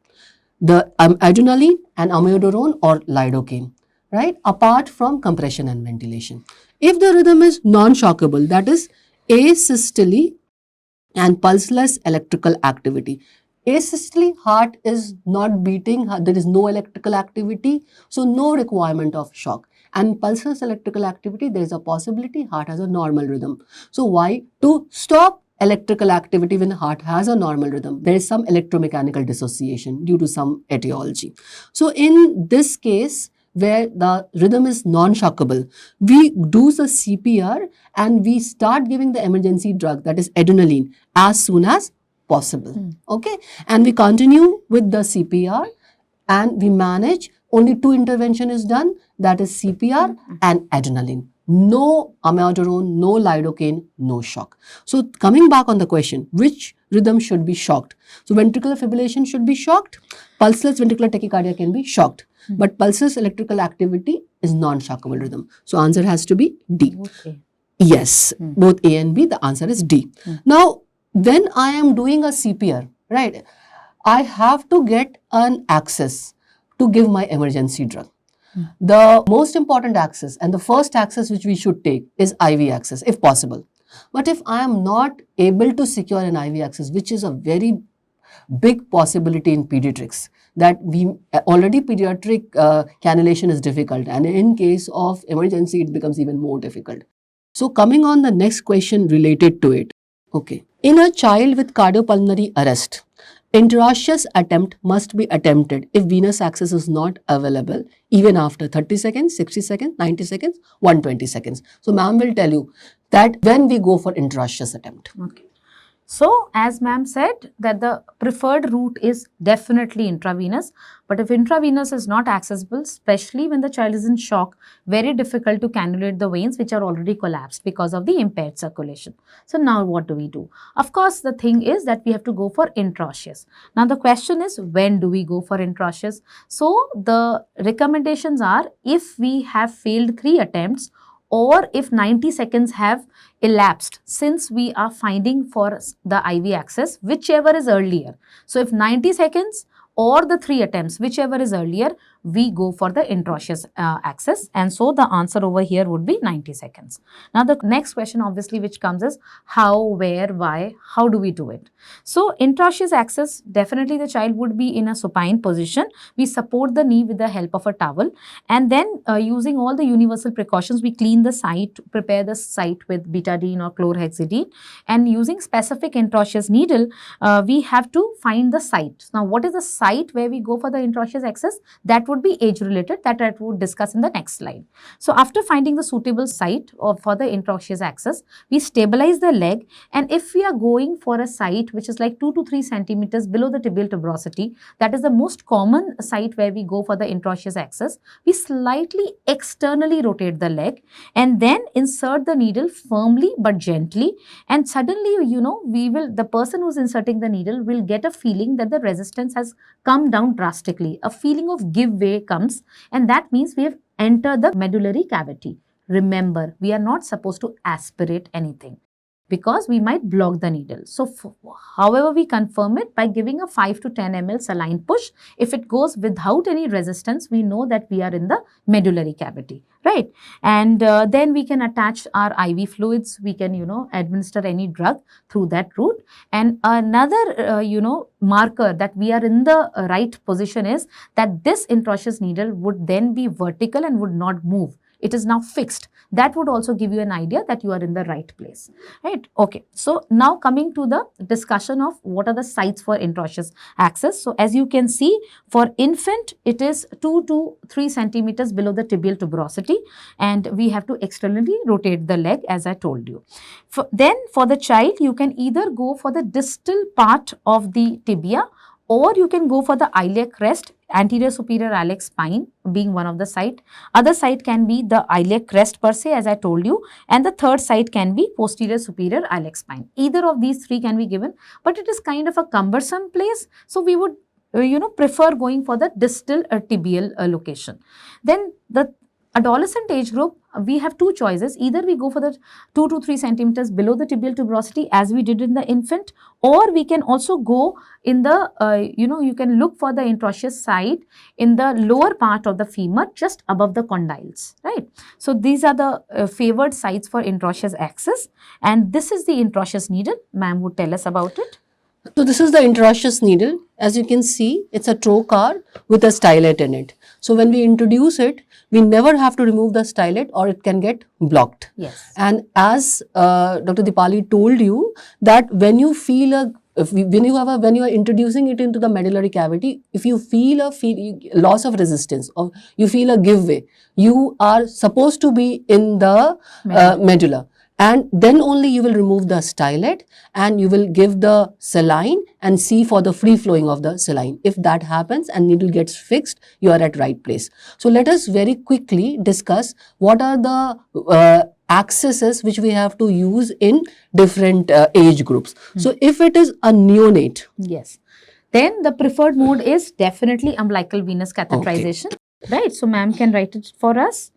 the adrenaline, and amiodarone or lidocaine, right? Apart from compression and ventilation. If the rhythm is non-shockable, that is asystole and pulseless electrical activity. Asystole, heart is not beating, there is no electrical activity, so no requirement of shock. And pulseless electrical activity, there is a possibility heart has a normal rhythm. So why? To stop electrical activity when heart has a normal rhythm, there is some electromechanical dissociation due to some etiology. So in this case, where the rhythm is non-shockable, we do the CPR and we start giving the emergency drug, that is adrenaline, as soon as possible. Okay, and we continue with the CPR and we manage. Only 2 intervention is done, that is CPR and adrenaline. No amiodarone, no lidocaine, no shock. So coming back on the question, which rhythm should be shocked? So ventricular fibrillation should be shocked. Pulseless ventricular tachycardia can be shocked. But pulseless electrical activity is non-shockable rhythm. So answer has to be D. Okay. Yes, both A and B, the answer is D. Now, when I am doing a CPR, right, I have to get an access to give my emergency drug. The most important access and the first access which we should take is IV access if possible. But if I am not able to secure an IV access, which is a very big possibility in pediatrics, that we already pediatric cannulation is difficult, and in case of emergency it becomes even more difficult. So coming on the next question related to it. Okay, in a child with cardiopulmonary arrest, interosseous attempt must be attempted if venous access is not available even after 30 seconds, 60 seconds, 90 seconds, 120 seconds. So ma'am will tell you that when we go for interosseous attempt. Okay. So, as ma'am said, that the preferred route is definitely intravenous. But if intravenous is not accessible, especially when the child is in shock, very difficult to cannulate the veins which are already collapsed because of the impaired circulation. So, now what do we do? Of course, the thing is that we have to go for intraosseous. Now, the question is, when do we go for intraosseous? So, the recommendations are, if we have failed 3 attempts, or if 90 seconds have elapsed since we are finding for the IV access, whichever is earlier. So, if 90 seconds or the 3 attempts, whichever is earlier, we go for the intraosseous access, and so the answer over here would be 90 seconds. Now, the next question obviously which comes is how, where, why, how do we do it? So, intraosseous access, definitely the child would be in a supine position. We support the knee with the help of a towel, and then using all the universal precautions, we clean the site, prepare the site with betadine or chlorhexidine, and using specific intraosseous needle, we have to find the site. Now, what is the site where we go for the intraosseous access? That would be age related, that I would discuss in the next slide. So, after finding the suitable site for the intraosseous access, we stabilize the leg, and if we are going for a site which is like 2 to 3 centimeters below the tibial tuberosity, that is the most common site where we go for the intraosseous access, we slightly externally rotate the leg and then insert the needle firmly but gently, and suddenly, the person who's inserting the needle will get a feeling that the resistance has come down drastically. A feeling of give way comes, and that means we have entered the medullary cavity. Remember, we are not supposed to aspirate anything because we might block the needle. So, however, we confirm it by giving a 5 to 10 ml saline push. If it goes without any resistance, we know that we are in the medullary cavity, right? And then we can attach our IV fluids. We can, administer any drug through that route. And another, marker that we are in the right position is that this intraosseous needle would then be vertical and would not move. It is now fixed. That would also give you an idea that you are in the right place, right? Okay. So, now coming to the discussion of what are the sites for intraosseous access. So, as you can see, for infant, it is 2 to 3 centimeters below the tibial tuberosity, and we have to externally rotate the leg, as I told you. Then, for the child, you can either go for the distal part of the tibia, or you can go for the iliac crest, anterior superior iliac spine being one of the site. Other site can be the iliac crest per se, as I told you, and the third site can be posterior superior iliac spine. Either of these 3 can be given, but it is kind of a cumbersome place. So, we would prefer going for the distal tibial location. Then the adolescent age group, we have 2 choices. Either we go for the 2 to 3 centimeters below the tibial tuberosity as we did in the infant, or we can also go in the, you can look for the intraosseous site in the lower part of the femur just above the condyles, right? So, these are the favored sites for intraosseous access, and this is the intraosseous needle. Ma'am would tell us about it. So, this is the intraosseous needle. As you can see, it's a trocar with a stylet in it. So, when we introduce it, we never have to remove the stylet or it can get blocked. Yes. And as Dr. Deepali told you, that when you feel when you are introducing it into the medullary cavity, if you feel a loss of resistance or you feel a give way, you are supposed to be in the medulla. And then only you will remove the stylet and you will give the saline and see for the free flowing of the saline. If that happens and needle gets fixed, you are at right place. So, let us very quickly discuss what are the accesses which we have to use in different age groups. So, if it is a neonate. Yes. Then the preferred mode is definitely umbilical venous catheterization, right? So, ma'am can write it for us.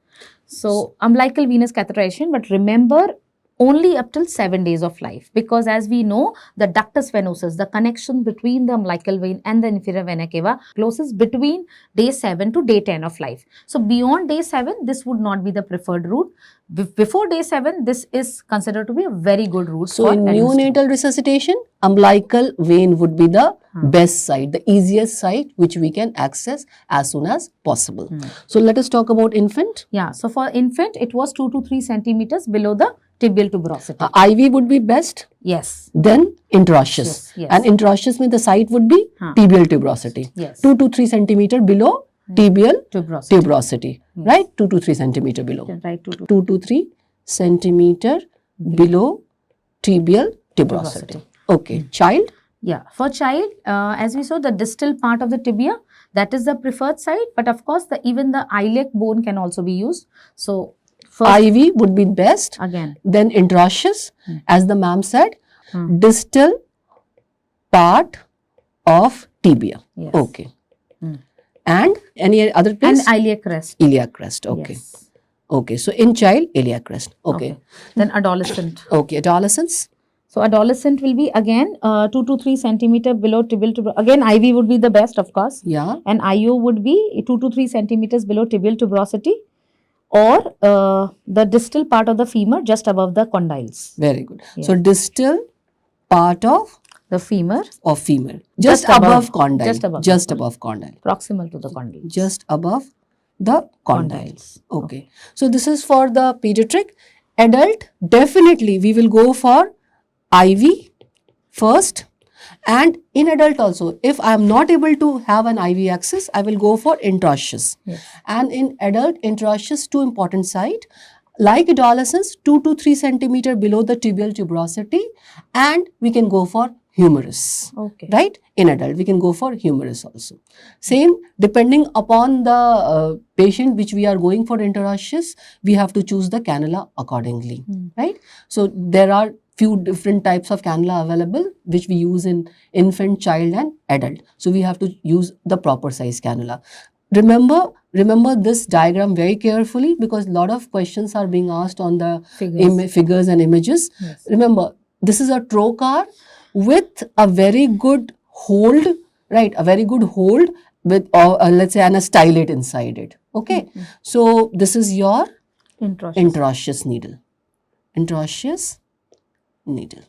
So, umbilical venous catheterization, but remember, only up till 7 days of life, because as we know, the ductus venosus, the connection between the umbilical vein and the inferior vena cava, closes between day 7 to day 10 of life. So, beyond day 7, this would not be the preferred route. Before day 7, this is considered to be a very good route. So, in neonatal resuscitation, umbilical vein would be the best site, the easiest site which we can access as soon as possible. So, let us talk about infant. Yeah. So, for infant, it was 2 to 3 centimeters below the tibial tuberosity. IV would be best. Yes. Then intraosseous. Yes. And intraosseous means the site would be tibial tuberosity. Yes. 2 to 3 centimeter below tibial tuberosity. Yes. Right? 2 to 3 centimeter below. Right. 2 to 3 centimeter below tibial tuberosity. Okay. Child? Yeah, for child, as we saw, the distal part of the tibia, that is the preferred side. But of course, even the iliac bone can also be used. So, first, IV would be best. again, Then intraosseous, as the ma'am said, Hmm. distal part of tibia. Yes. Okay. Hmm. And any other and place? iliac crest. Iliac crest. Okay. Yes. Okay. So in child, iliac crest. Okay. Then adolescent. Okay. Adolescence? So adolescent will be again 2 to 3 centimeter below tibial tuberosity. Again, IV would be the best, of course. Yeah. And IO would be 2 to 3 centimeters below tibial tuberosity, or the distal part of the femur just above the condyles. Very good. Yes. So distal part of The femur femur. Just above- above condyle. just above Just the above condyle. proximal to the condyles. Just above the condyle. Condyles. Okay. So this is for the pediatric. Adult, definitely we will go for IV first. And in adult also, if I am not able to have an IV access, I will go for intraosseous. Yes. And in adult, intraosseous, two important site. Like adolescence, 2 to 3 centimeter below the tibial tuberosity, and we can go for humerus. Okay. Right? In adult, we can go for humerus also. Same, depending upon the patient which we are going for interosseous, we have to choose the cannula accordingly. Right? So there are few different types of cannula available which we use in infant, child and adult. So we have to use the proper size cannula. Remember this diagram very carefully, because a lot of questions are being asked on the figures and images. Yes. Remember, this is a trocar with a very good hold, right? A very good hold with, let's say, a stylate inside it. Okay. So this is your intraosseous needle. Intraosseous needle.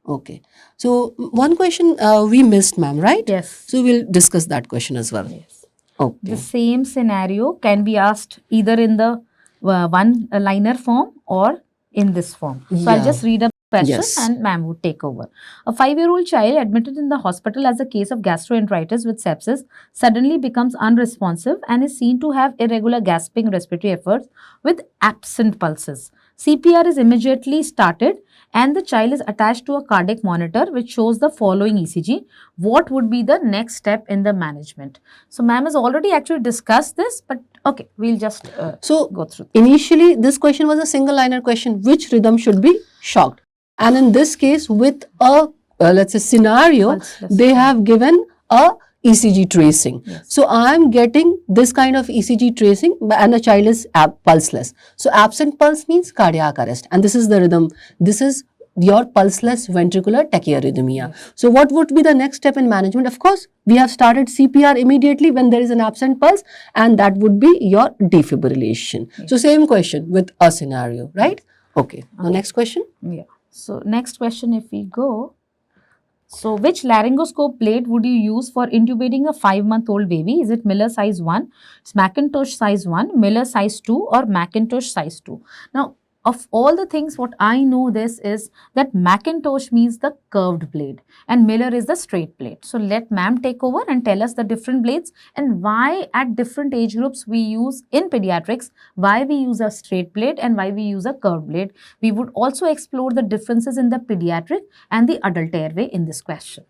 Okay. So one question we missed, ma'am, right? Yes. So we'll discuss that question as well. Yes. Okay. The same scenario can be asked either in the one-liner form or in this form. So I'll Yeah. just read a question Yes. and ma'am would take over. A 5-year-old child admitted in the hospital as a case of gastroenteritis with sepsis suddenly becomes unresponsive and is seen to have irregular gasping respiratory efforts with absent pulses. CPR is immediately started and the child is attached to a cardiac monitor which shows the following ECG. What would be the next step in the management? So ma'am has already actually discussed this, but okay, we'll just go through. Initially, this question was a single liner question, which rhythm should be shocked. And in this case, with a, let's say, scenario, Pulseless. they have given a ECG tracing. Yes. So I am getting this kind of ECG tracing and the child is pulseless. So absent pulse means cardiac arrest, and this is the rhythm. This is your pulseless ventricular tachyarrhythmia. Yes. So what would be the next step in management? Of course, we have started CPR immediately when there is an absent pulse, and that would be your defibrillation. Yes. So same question with a scenario, right? Okay. Now next question. Yeah. So next question, if we go. So which laryngoscope blade would you use for intubating a 5-month-old baby? Is it Miller size 1, it's Macintosh size 1, Miller size 2 or Macintosh size 2? Now, of all the things, what I know this is that Macintosh means the curved blade and Miller is the straight blade. So let ma'am take over and tell us the different blades and why at different age groups we use in pediatrics, why we use a straight blade and why we use a curved blade. We would also explore the differences in the pediatric and the adult airway in this question.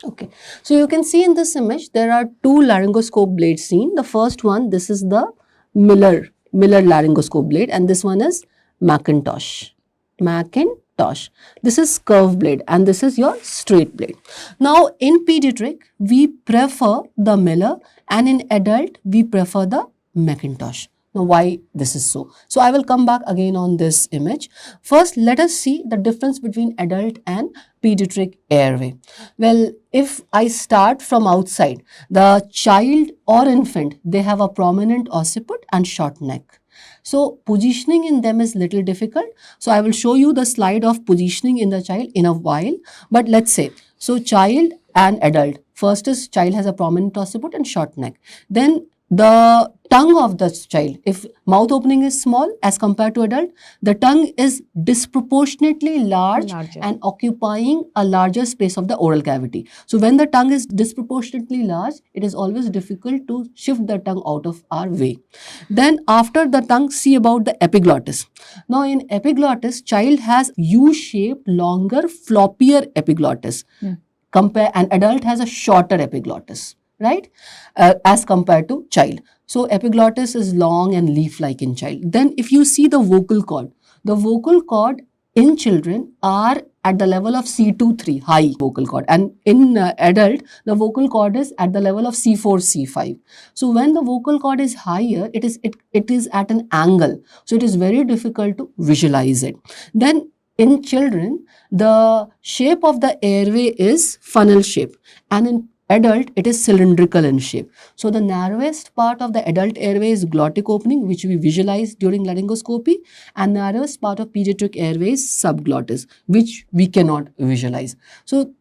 Okay. So you can see in this image, there are two laryngoscope blades seen. The first one, this is the Miller laryngoscope blade, and this one is Macintosh. This is curved blade and this is your straight blade. Now in pediatric, we prefer the Miller, and in adult, we prefer the Macintosh. Now why this is so? So I will come back again on this image. First, let us see the difference between adult and pediatric airway. Well, if I start from outside, the child or infant, they have a prominent occiput and short neck. So positioning in them is little difficult. So I will show you the slide of positioning in the child in a while. But let's say, so child and adult. First is child has a prominent occiput and short neck. Then the tongue of the child, if mouth opening is small as compared to adult, the tongue is disproportionately larger and occupying a larger space of the oral cavity. So when the tongue is disproportionately large, it is always difficult to shift the tongue out of our way. Then after the tongue, see about the epiglottis. Now in epiglottis, child has U-shaped, longer, floppier epiglottis. An adult has a shorter epiglottis, right? As compared to child. So epiglottis is long and leaf-like in child. Then if you see the vocal cord in children are at the level of C2-3, high vocal cord, and in adult, the vocal cord is at the level of C4, C5. So when the vocal cord is higher, it is at an angle. So it is very difficult to visualize it. Then in children, the shape of the airway is funnel shape, and in adult, it is cylindrical in shape. So the narrowest part of the adult airway is glottic opening, which we visualize during laryngoscopy, and narrowest part of pediatric airway is subglottis, which we cannot visualize. So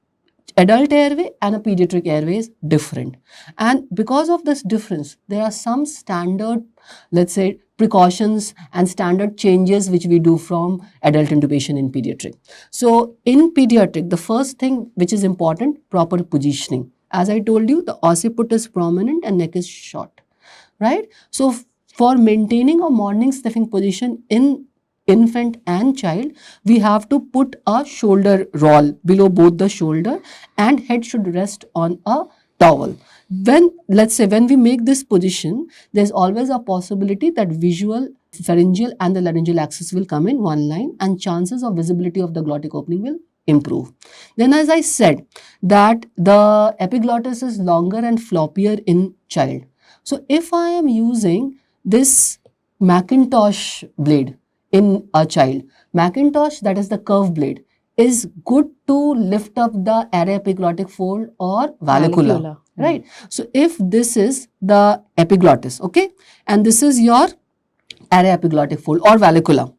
adult airway and a pediatric airway is different. And because of this difference, there are some standard, let's say, precautions and standard changes which we do from adult intubation in pediatric. So in pediatric, the first thing which is important, proper positioning. As I told you, the occiput is prominent and neck is short, right? So for maintaining a morning sniffing position in infant and child, we have to put a shoulder roll below both the shoulder, and head should rest on a towel. Let's say when we make this position, there's always a possibility that visual, pharyngeal and the laryngeal axis will come in one line, and chances of visibility of the glottic opening will improve. Then as I said that the epiglottis is longer and floppier in child. So if I am using this Macintosh blade in a child, Macintosh, that is the curve blade, is good to lift up the array epiglottic fold or vallecula. Right? So if this is the epiglottis, okay, and this is your array epiglottic fold or vallecula,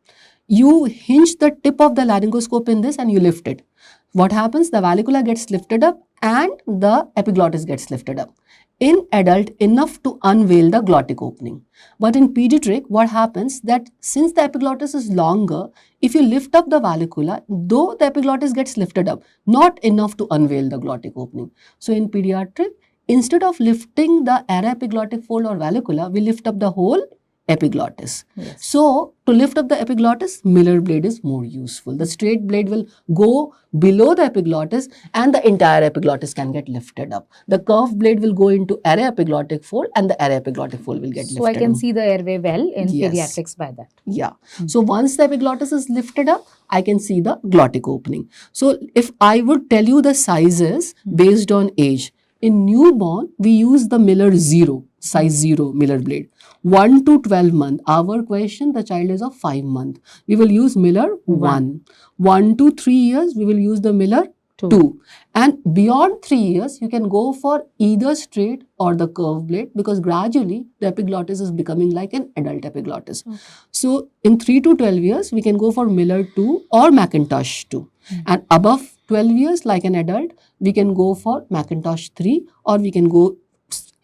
you hinge the tip of the laryngoscope in this and you lift it. What happens? The vallecula gets lifted up and the epiglottis gets lifted up. In adult, enough to unveil the glottic opening. But in pediatric, what happens that since the epiglottis is longer, if you lift up the vallecula, though the epiglottis gets lifted up, not enough to unveil the glottic opening. So in pediatric, instead of lifting the array epiglottic fold or vallecula, we lift up the whole epiglottis. Yes. So to lift up the epiglottis, Miller blade is more useful. The straight blade will go below the epiglottis and the entire epiglottis can get lifted up. The curved blade will go into array epiglottic fold and the array epiglottic fold will get lifted up. So I can see the airway well in pediatrics by that. Yeah. So once the epiglottis is lifted up, I can see the glottic opening. So if I would tell you the sizes based on age, in newborn, we use the Miller 0, size 0 Miller blade. 1 to 12 month. Our question, the child is of 5 month. We will use Miller 1. 1 to 3 years, we will use the Miller 2. And beyond 3 years, you can go for either straight or the curved blade because gradually the epiglottis is becoming like an adult epiglottis. Okay. So in 3 to 12 years, we can go for Miller 2 or Macintosh 2. And above 12 years, like an adult, we can go for Macintosh 3 or we can go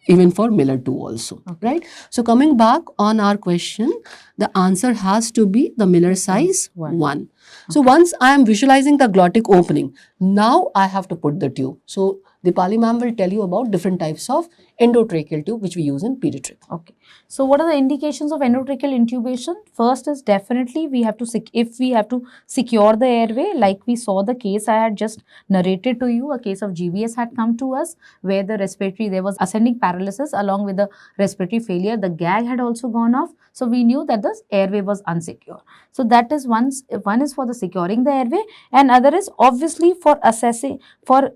even for Miller 2 also, right? So coming back on our question, the answer has to be the Miller size 1. So once I am visualizing the glottic opening, now I have to put the tube. So Deepali ma'am will tell you about different types of endotracheal tube which we use in pediatric. Okay. So what are the indications of endotracheal intubation? First is definitely if we have to secure the airway, like we saw the case I had just narrated to you, a case of GBS had come to us where the there was ascending paralysis along with the respiratory failure. The gag had also gone off. So we knew that the airway was unsecure. So that is one is for the securing the airway, and other is obviously for assessing, for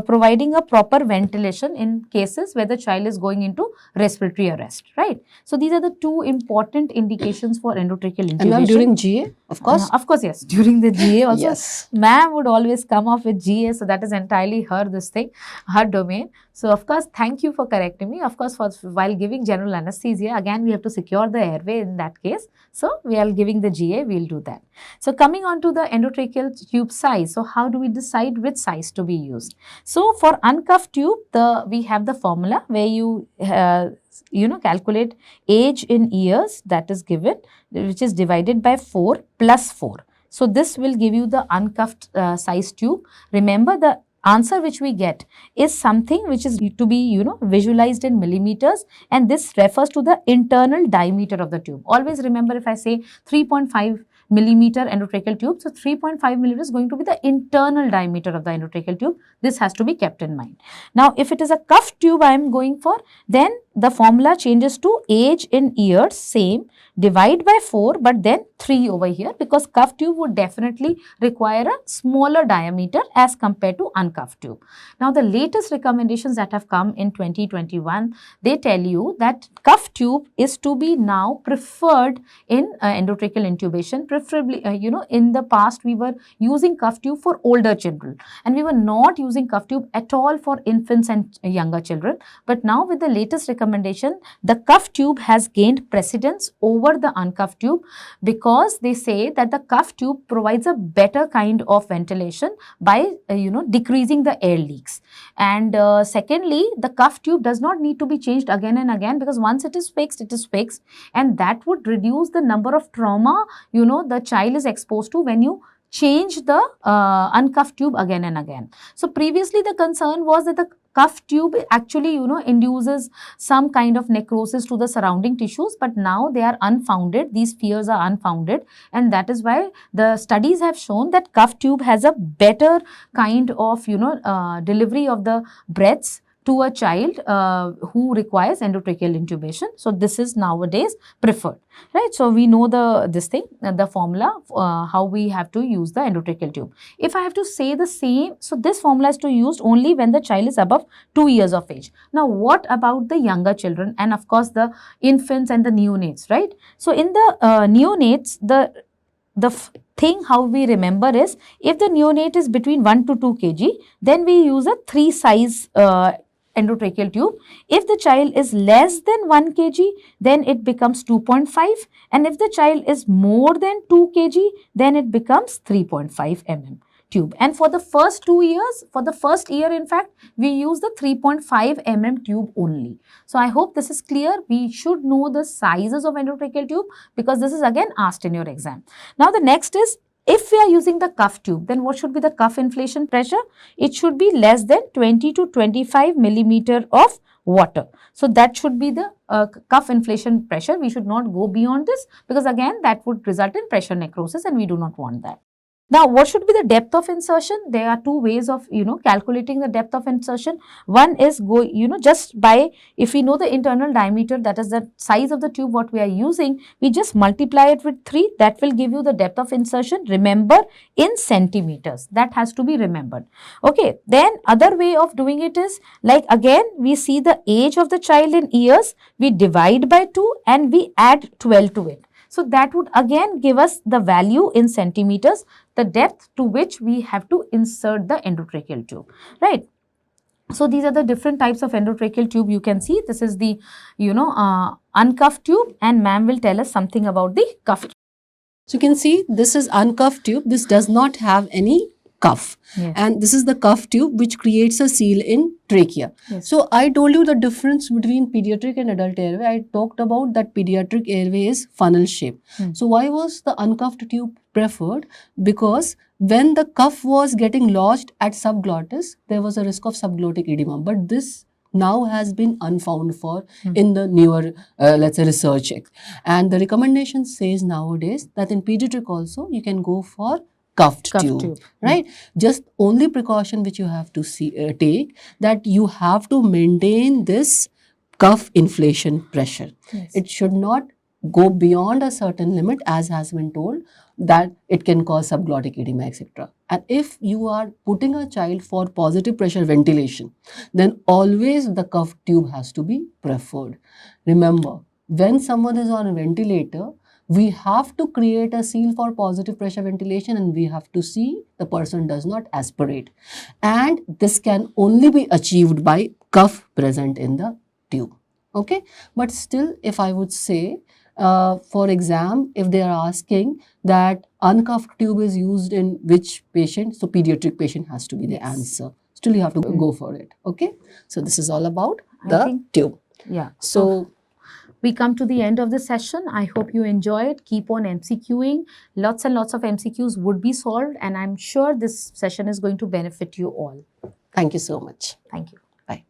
providing a proper ventilation in cases where the child is going into respiratory arrest, right? So these are the two important indications for endotracheal intubation. And during GA, of course? Of course, yes. During the GA also, yes. Ma'am would always come off with GA, so that is entirely her domain. So of course, thank you for correcting me. Of course, while giving general anesthesia, again, we have to secure the airway in that case. So we are giving the GA, we'll do that. So coming on to the endotracheal tube size. So how do we decide which size to be used? So for uncuffed tube, we have the formula where you calculate age in years, that is given, which is divided by 4 plus 4. So this will give you the uncuffed size tube. Remember, the answer which we get is something which is to be visualized in millimeters, and this refers to the internal diameter of the tube. Always remember, if I say 3.5 millimeter endotracheal tube, so 3.5 millimeter is going to be the internal diameter of the endotracheal tube. This has to be kept in mind. Now if it is a cuffed tube I am going for, then the formula changes to age in years, same, divide by 4, but then 3 over here, because cuffed tube would definitely require a smaller diameter as compared to uncuffed tube. Now the latest recommendations that have come in 2021, they tell you that cuffed tube is to be now preferred in endotracheal intubation. Preferably, in the past we were using cuffed tube for older children, and we were not using cuffed tube at all for infants and younger children. But now with the latest recommendation, the cuffed tube has gained precedence over the uncuffed tube, because they say that the cuffed tube provides a better kind of ventilation by decreasing the air leaks. And secondly, the cuffed tube does not need to be changed again and again, because once it is fixed, and that would reduce the number of trauma the child is exposed to when you change the uncuffed tube again and again. So previously the concern was that the cuffed tube actually induces some kind of necrosis to the surrounding tissues, but now they are unfounded. These fears are unfounded, and that is why the studies have shown that cuffed tube has a better kind of delivery of the breaths to a child who requires endotracheal intubation. So this is nowadays preferred, right? So we know the formula, how we have to use the endotracheal tube. If I have to say the same, so this formula is to be used only when the child is above 2 years of age. Now what about the younger children, and of course the infants and the neonates, right? So in the neonates, the thing how we remember is, if the neonate is between 1 to 2 kg, then we use a 3 size endotracheal tube. If the child is less than 1 kg, then it becomes 2.5, and if the child is more than 2 kg, then it becomes 3.5 mm tube. And for the first 2 years, for the first year in fact, we use the 3.5 mm tube only. So I hope this is clear. We should know the sizes of endotracheal tube, because this is again asked in your exam. Now the next is, if we are using the cuff tube, then what should be the cuff inflation pressure? It should be less than 20 to 25 millimeter of water. So that should be the cuff inflation pressure. We should not go beyond this, because again that would result in pressure necrosis, and we do not want that. Now, what should be the depth of insertion? There are 2 ways of, calculating the depth of insertion. One is just by, if we know the internal diameter, that is the size of the tube what we are using, we just multiply it with 3. That will give you the depth of insertion. Remember, in centimeters. That has to be remembered. Okay. Then other way of doing it is, like again, we see the age of the child in years, we divide by 2 and we add 12 to it. So that would again give us the value in centimeters, the depth to which we have to insert the endotracheal tube, right? So these are the different types of endotracheal tube you can see. This is the, uncuffed tube, and ma'am will tell us something about the cuffed. So you can see this is uncuffed tube. This does not have any cuff. Yes. And this is the cuff tube which creates a seal in trachea. Yes. So I told you the difference between pediatric and adult airway. I talked about that pediatric airway is funnel shape. So why was the uncuffed tube preferred? Because when the cuff was getting lodged at subglottis, there was a risk of subglottic edema. But this now has been unfound for in the newer, let's say, research. And the recommendation says nowadays that in pediatric also you can go for cuffed tube, right? Just only precaution which you have to take, that you have to maintain this cuff inflation pressure. Yes. It should not go beyond a certain limit, as has been told, that it can cause subglottic edema, etc. And if you are putting a child for positive pressure ventilation, then always the cuffed tube has to be preferred. Remember, when someone is on a ventilator, we have to create a seal for positive pressure ventilation, and we have to see the person does not aspirate. And this can only be achieved by cuff present in the tube. Okay, but still, if I would say, for exam, if they are asking that uncuffed tube is used in which patient, so pediatric patient has to be the Yes. answer. Still, you have to go for it. Okay, so this is all about I the think- tube. Yeah. So we come to the end of the session. I hope you enjoyed. Keep on MCQing. Lots and lots of MCQs would be solved, and I'm sure this session is going to benefit you all. thank you so much. Thank you. Bye.